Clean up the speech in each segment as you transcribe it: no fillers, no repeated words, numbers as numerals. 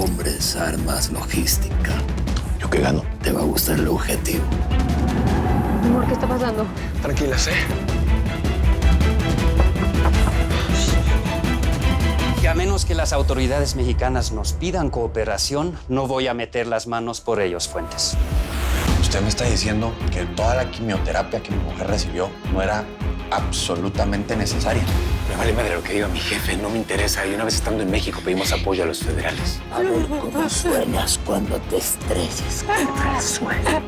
Hombres, armas, logística. ¿Yo qué gano? Te va a gustar el objetivo. Amor, ¿qué está pasando? Tranquila, sé. Y a menos que las autoridades mexicanas nos pidan cooperación, no voy a meter las manos por ellos, Fuentes. Usted me está diciendo que toda la quimioterapia que mi mujer recibió no era absolutamente necesaria. Me vale madre lo que diga mi jefe, no me interesa. Y una vez estando en México pedimos apoyo a los federales. A ver cómo suenas cuando te estrelles contra el suelo.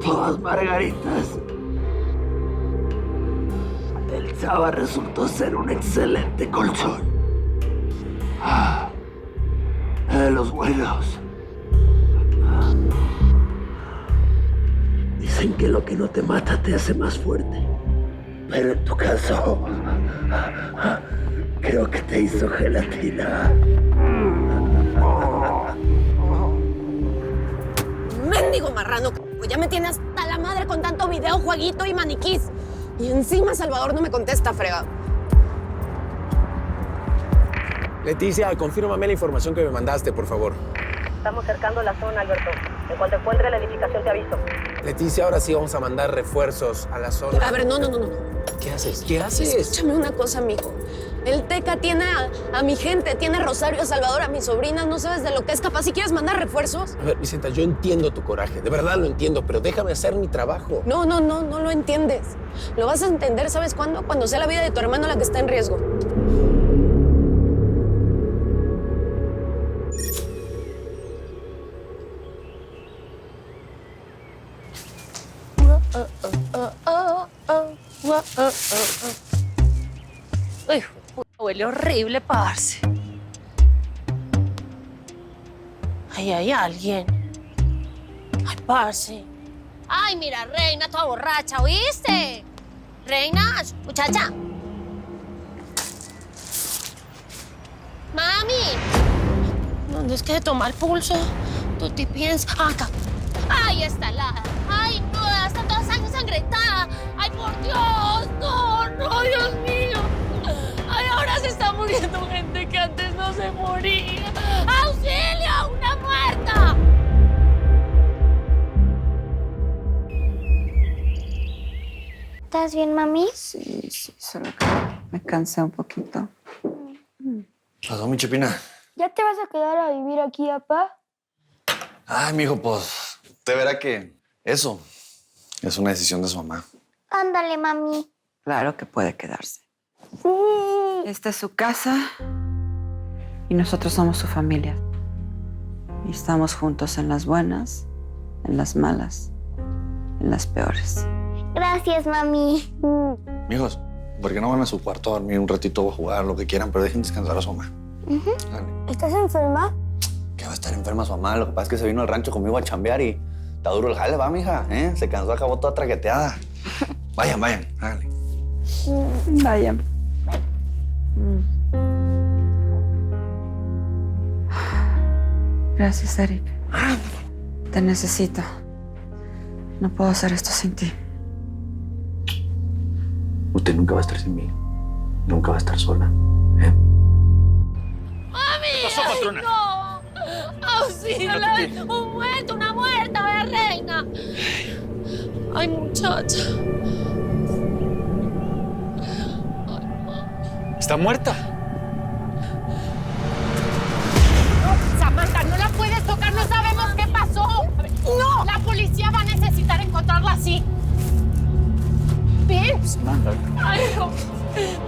Todas margaritas. El Chava resultó ser un excelente colchón. De los buenos. Dicen que lo que no te mata te hace más fuerte. Pero en tu caso, creo que te hizo gelatina. ¡Mendigo marrano! Ya me tienes hasta la madre con tanto video, jueguito y maniquís. Y encima Salvador no me contesta, frega. Leticia, confírmame la información que me mandaste, por favor. Estamos cercando la zona, Alberto. En cuanto encuentre la edificación, te aviso. Leticia, ahora sí vamos a mandar refuerzos a la zona. A ver, no. ¿Qué haces? ¿Qué haces? Escúchame una cosa, mijo. El Teca tiene a mi gente, tiene a Rosario, a Salvador, a mi sobrina. No sabes de lo que es capaz. Si quieres mandar refuerzos. A ver, Vicenta, yo entiendo tu coraje. De verdad lo entiendo, pero déjame hacer mi trabajo. No lo entiendes. Lo vas a entender, ¿sabes cuándo? Cuando sea la vida de tu hermano la que está en riesgo. Uy, huele horrible, parce. Ahí hay alguien. Ay, parce. Ay, mira, Reina, toda borracha, ¿oíste? Reina, muchacha. Mami. ¿Dónde es que se toma el pulso? ¿Tú te piensas? Acá. Ay, está helada. Ay, no, está toda ensangrentada. Ay, por Dios. No, Dios mío. Ay, ahora se está muriendo gente que antes no se moría. ¡Auxilio! ¡Una muerta! ¿Estás bien, mami? Sí, solo que me cansé un poquito. Pasó, mi Chepina. ¿Ya te vas a quedar a vivir aquí, papá? Ay, mijo, pues, usted verá que eso es una decisión de su mamá. Ándale, mami. Claro que puede quedarse. Sí. Esta es su casa y nosotros somos su familia. Y estamos juntos en las buenas, en las malas, en las peores. Gracias, mami. Mijos, ¿por qué no van a su cuarto a dormir un ratito o a jugar, lo que quieran, pero dejen descansar a su mamá? Dale. ¿Estás enferma? Que va a estar enferma su mamá. Lo que pasa es que se vino al rancho conmigo a chambear y está duro el jale, va, mija. Se cansó, acabó toda traqueteada. Vayan, háganle. Vayan. Gracias, Eric. Te necesito. No puedo hacer esto sin ti. Usted nunca va a estar sin mí. Nunca va a estar sola. ¡Mami! ¿Qué pasó, patrona? ¡No! ¡Auxilio! ¡Un muerto, una muerta! ¡Ve, Reina! ¡Ay, muchacha! ¿Está muerta? Samantha, no la puedes tocar, no sabemos qué pasó. ¡No! La policía va a necesitar encontrarla así. Ven. Samantha. ¡Ay, no!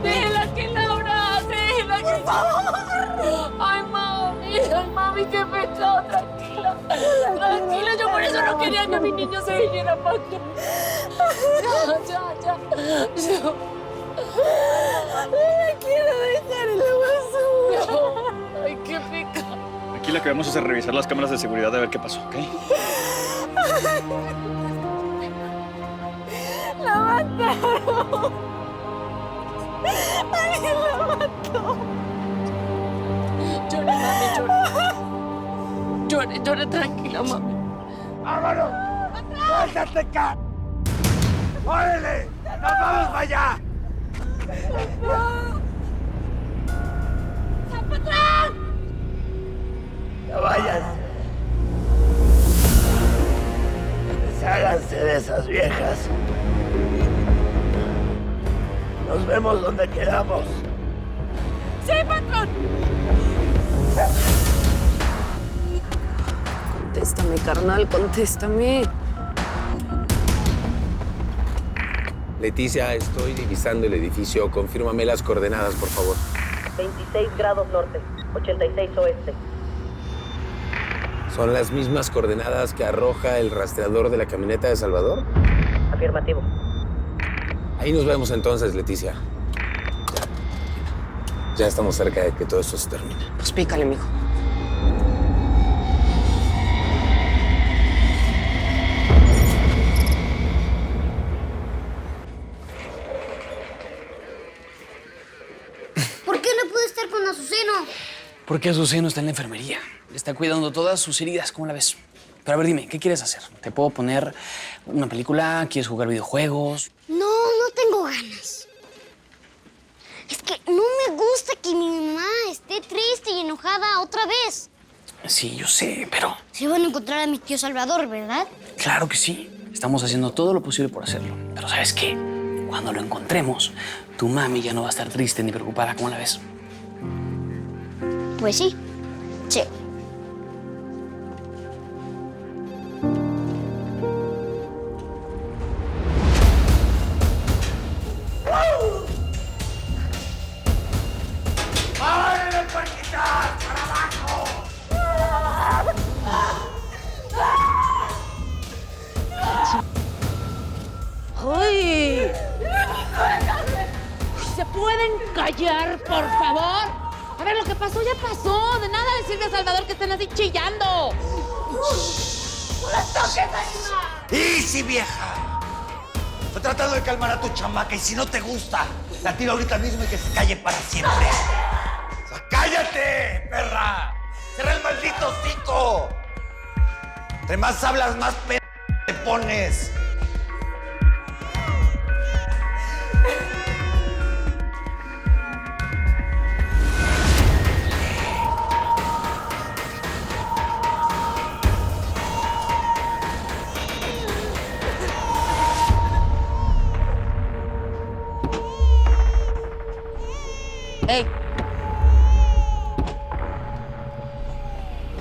¡Déjela que la abrace! ¡Déjela que... ¡Por favor! ¡Ay, mami, qué pecado! Tranquila. Tranquila, yo por eso no quería que mi niño se viniera para acá. Ya. Yo... No la quiero dejar en la Dile que vamos a revisar las cámaras de seguridad a ver qué pasó, ¿ok? ¡La mataron! ¡Alguien la mató! Llore, mami, llore. Llore, llore, tranquila, mami. ¡Vámonos! ¡Suéltate, acá! ¡Órale! ¡Nos vamos para allá! ¡Zapatrón! ¡No váyanse! Desháganse de esas viejas. Nos vemos donde quedamos. ¡Sí, patrón! Contéstame, carnal, contéstame. Leticia, estoy divisando el edificio. Confírmame las coordenadas, por favor. 26 grados norte, 86 oeste. ¿Son las mismas coordenadas que arroja el rastreador de la camioneta de Salvador? Afirmativo. Ahí nos vemos entonces, Leticia. Ya estamos cerca de que todo esto se termine. Pues pícale, mijo. ¿Por qué no pude estar con Azuceno? Porque Azuceno está en la enfermería. Está cuidando todas sus heridas, ¿cómo la ves? Pero a ver, dime, ¿qué quieres hacer? ¿Te puedo poner una película? ¿Quieres jugar videojuegos? No tengo ganas. Es que no me gusta que mi mamá esté triste y enojada otra vez. Sí, yo sé, pero... Se van a encontrar a mi tío Salvador, ¿verdad? Claro que sí. Estamos haciendo todo lo posible por hacerlo. Pero ¿sabes qué? Cuando lo encontremos, tu mami ya no va a estar triste ni preocupada, ¿cómo la ves? Pues sí. Sí. ¡Ábrele el puerquitas! ¡Para abajo! ¡Ay! ¿Se pueden callar, por favor? A ver, lo que pasó ya pasó. De nada decirle a Salvador que estén así chillando. ¡No las toques, Alma! ¡Easy, vieja! Estoy tratando de calmar a tu chamaca y si no te gusta, la tiro ahorita mismo y que se calle para siempre. O sea, ¡cállate, perra! ¡Cierra el maldito hocico! Entre más hablas, más te pones. ¡Ey!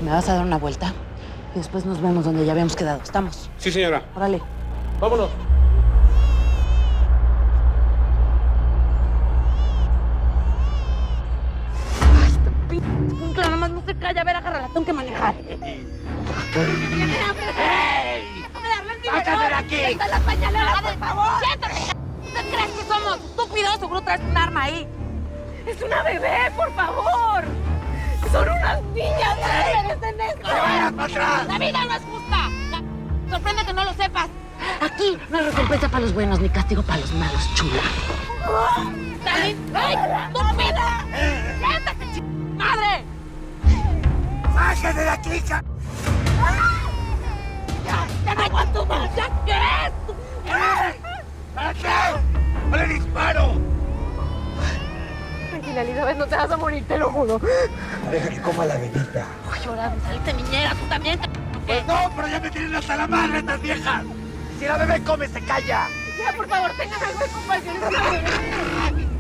¿Me vas a dar una vuelta? Y después nos vemos donde ya habíamos quedado. ¿Estamos? Sí, señora. Órale. Vámonos. Claro, nada más no se calla. A ver, agárrala. Tengo que manejar. ¡Sácate de aquí! ¡Está la pañalera, por favor! ¡Siéntate! ¿Qué crees que somos? ¿Estúpidos? Seguro traes un arma ahí. ¡Es una bebé, por favor! ¡Son unas niñas! ¡No merecen esto! ¡No vayas para atrás! ¡La vida no es justa! ¡Sorprende que no lo sepas! Aquí no hay recompensa para los buenos ni castigo para los malos, chula. ¡Ay, estúpida! ¡Siéntate, madre! ¡Sáquese de aquí, hija! ¡Ya no aguanto más! ¡Ya qué es! ¿Para qué? ¡No le disparo! Tranquila, Elizabeth, no te vas a morir, te lo juro. Deja que coma la bebita. Llora, salte, niñera, tú también. Pues no, pero ya me tienen hasta la madre estas viejas. Si la bebé come, se calla. Ya, por favor, tengan algo de compasión. Es una bebé.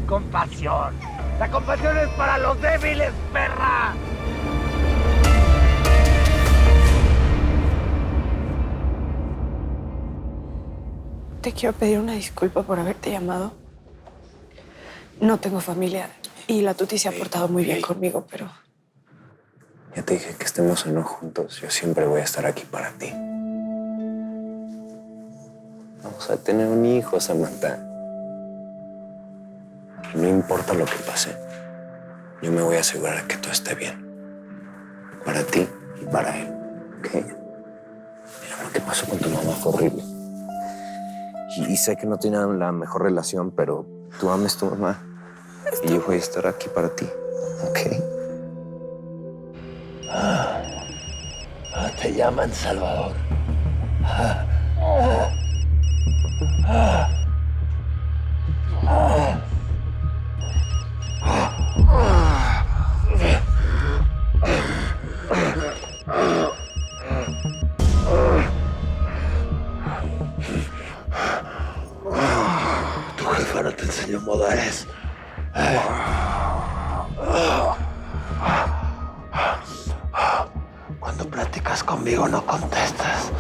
Compasión. La compasión es para los débiles, perra. Te quiero pedir una disculpa por haberte llamado. No tengo familia y la Tuti se ha portado muy bien conmigo, pero... Ya te dije que estemos o no juntos. Yo siempre voy a estar aquí para ti. Vamos a tener un hijo, Samantha. No importa lo que pase, yo me voy a asegurar que todo esté bien. para ti y para él, ¿ok? Mira, lo que pasó con tu mamá fue horrible. Y sé que no tienen la mejor relación, pero tú ames a tu mamá y yo voy a estar aquí para ti, ¿ok? Te llaman Salvador. Tu jefa no te enseñó modales. Cuando platicas conmigo no contestas.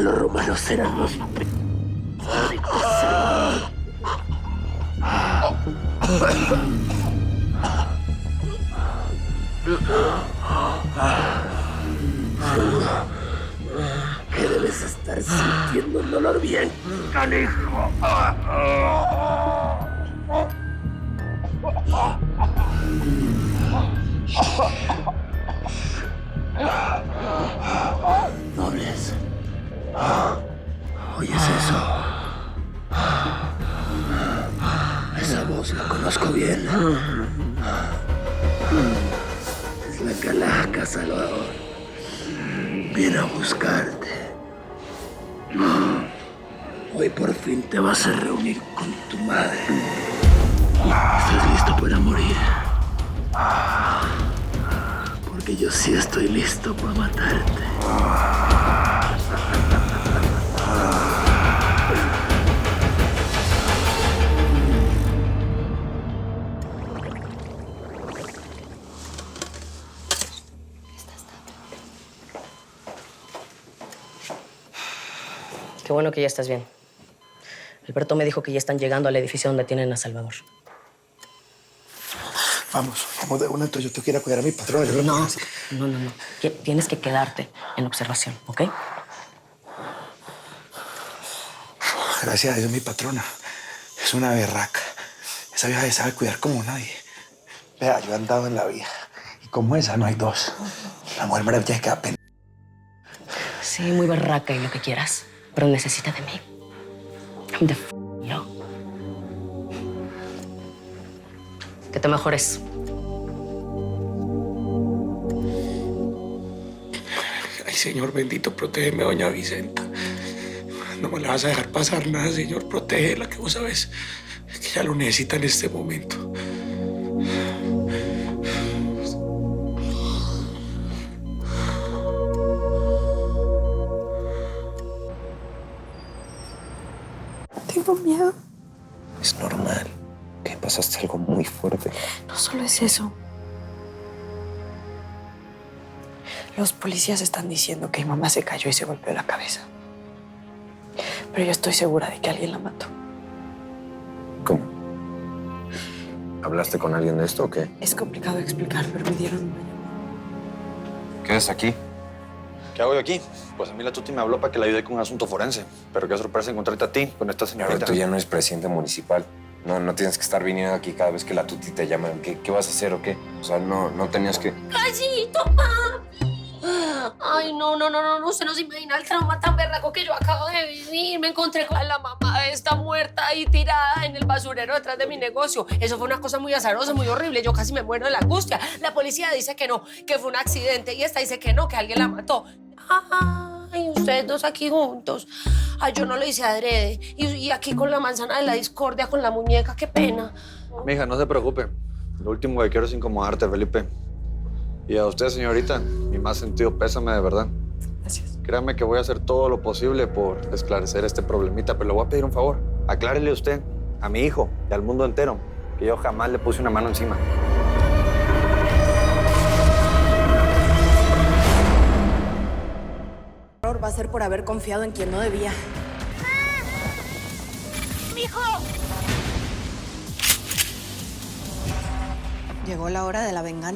Los romanos eran los que debes estar sintiendo un dolor bien canijo. Nobles, ¿oyes eso? Esa voz la conozco bien. Es la calaca, Salvador. Viene a buscarte. Hoy por fin te vas a reunir con tu madre. ¿Estás listo para morir? Porque yo sí estoy listo para matarte. Qué bueno que ya estás bien. Alberto me dijo que ya están llegando al edificio donde tienen a Salvador. Vamos de una, entonces yo tengo que ir a cuidar a mi patrón. No. Tienes que quedarte en observación, ¿ok? Gracias a Dios, mi patrona es una berraca. Esa vieja sabe cuidar como nadie. Vea, yo he andado en la vida y como esa no hay dos. La mujer maravilla queda pendiente. Sí, muy berraca y lo que quieras, pero necesita de mí. I'm the yo. Que te mejores. Ay, Señor bendito, protégeme, doña Vicenta. No me la vas a dejar pasar nada, Señor. Protégela, que vos sabes que ella lo necesita en este momento. Tengo miedo. Es normal. Que pasaste algo muy fuerte. No solo es eso. Los policías están diciendo que mi mamá se cayó y se golpeó la cabeza. Pero yo estoy segura de que alguien la mató. ¿Cómo? ¿Hablaste con alguien de esto o qué? Es complicado de explicar, pero me dieron una llamada. ¿Qué haces aquí? ¿Qué hago yo aquí? Pues a mí la Tuti me habló para que le ayude con un asunto forense. Pero qué sorpresa encontrarte a ti con esta señorita. Pero tú ya no eres presidente municipal. No tienes que estar viniendo aquí cada vez que la Tuti te llama. ¿Qué vas a hacer o qué? O sea, no tenías que... ¡Callito, papi! Ay, no. Usted no se imagina el trauma tan berraco que yo acabo de vivir. Me encontré con la mamá de esta muerta ahí tirada en el basurero detrás de mi negocio. Eso fue una cosa muy azarosa, muy horrible. Yo casi me muero de la angustia. La policía dice que no, que fue un accidente. Y esta dice que no, que alguien la mató. Ay, ustedes dos aquí juntos. Ay, yo no lo hice adrede. Y aquí con la manzana de la discordia, con la muñeca, qué pena. Mija, no se preocupe. Lo último que quiero es incomodarte, Felipe. Y a usted, señorita, mi más sentido pésame, de verdad. Gracias. Créame que voy a hacer todo lo posible por esclarecer este problemita, pero le voy a pedir un favor. Aclárele usted a mi hijo y al mundo entero que yo jamás le puse una mano encima. Va a ser por haber confiado en quien no debía. ¡Mijo! Llegó la hora de la venganza.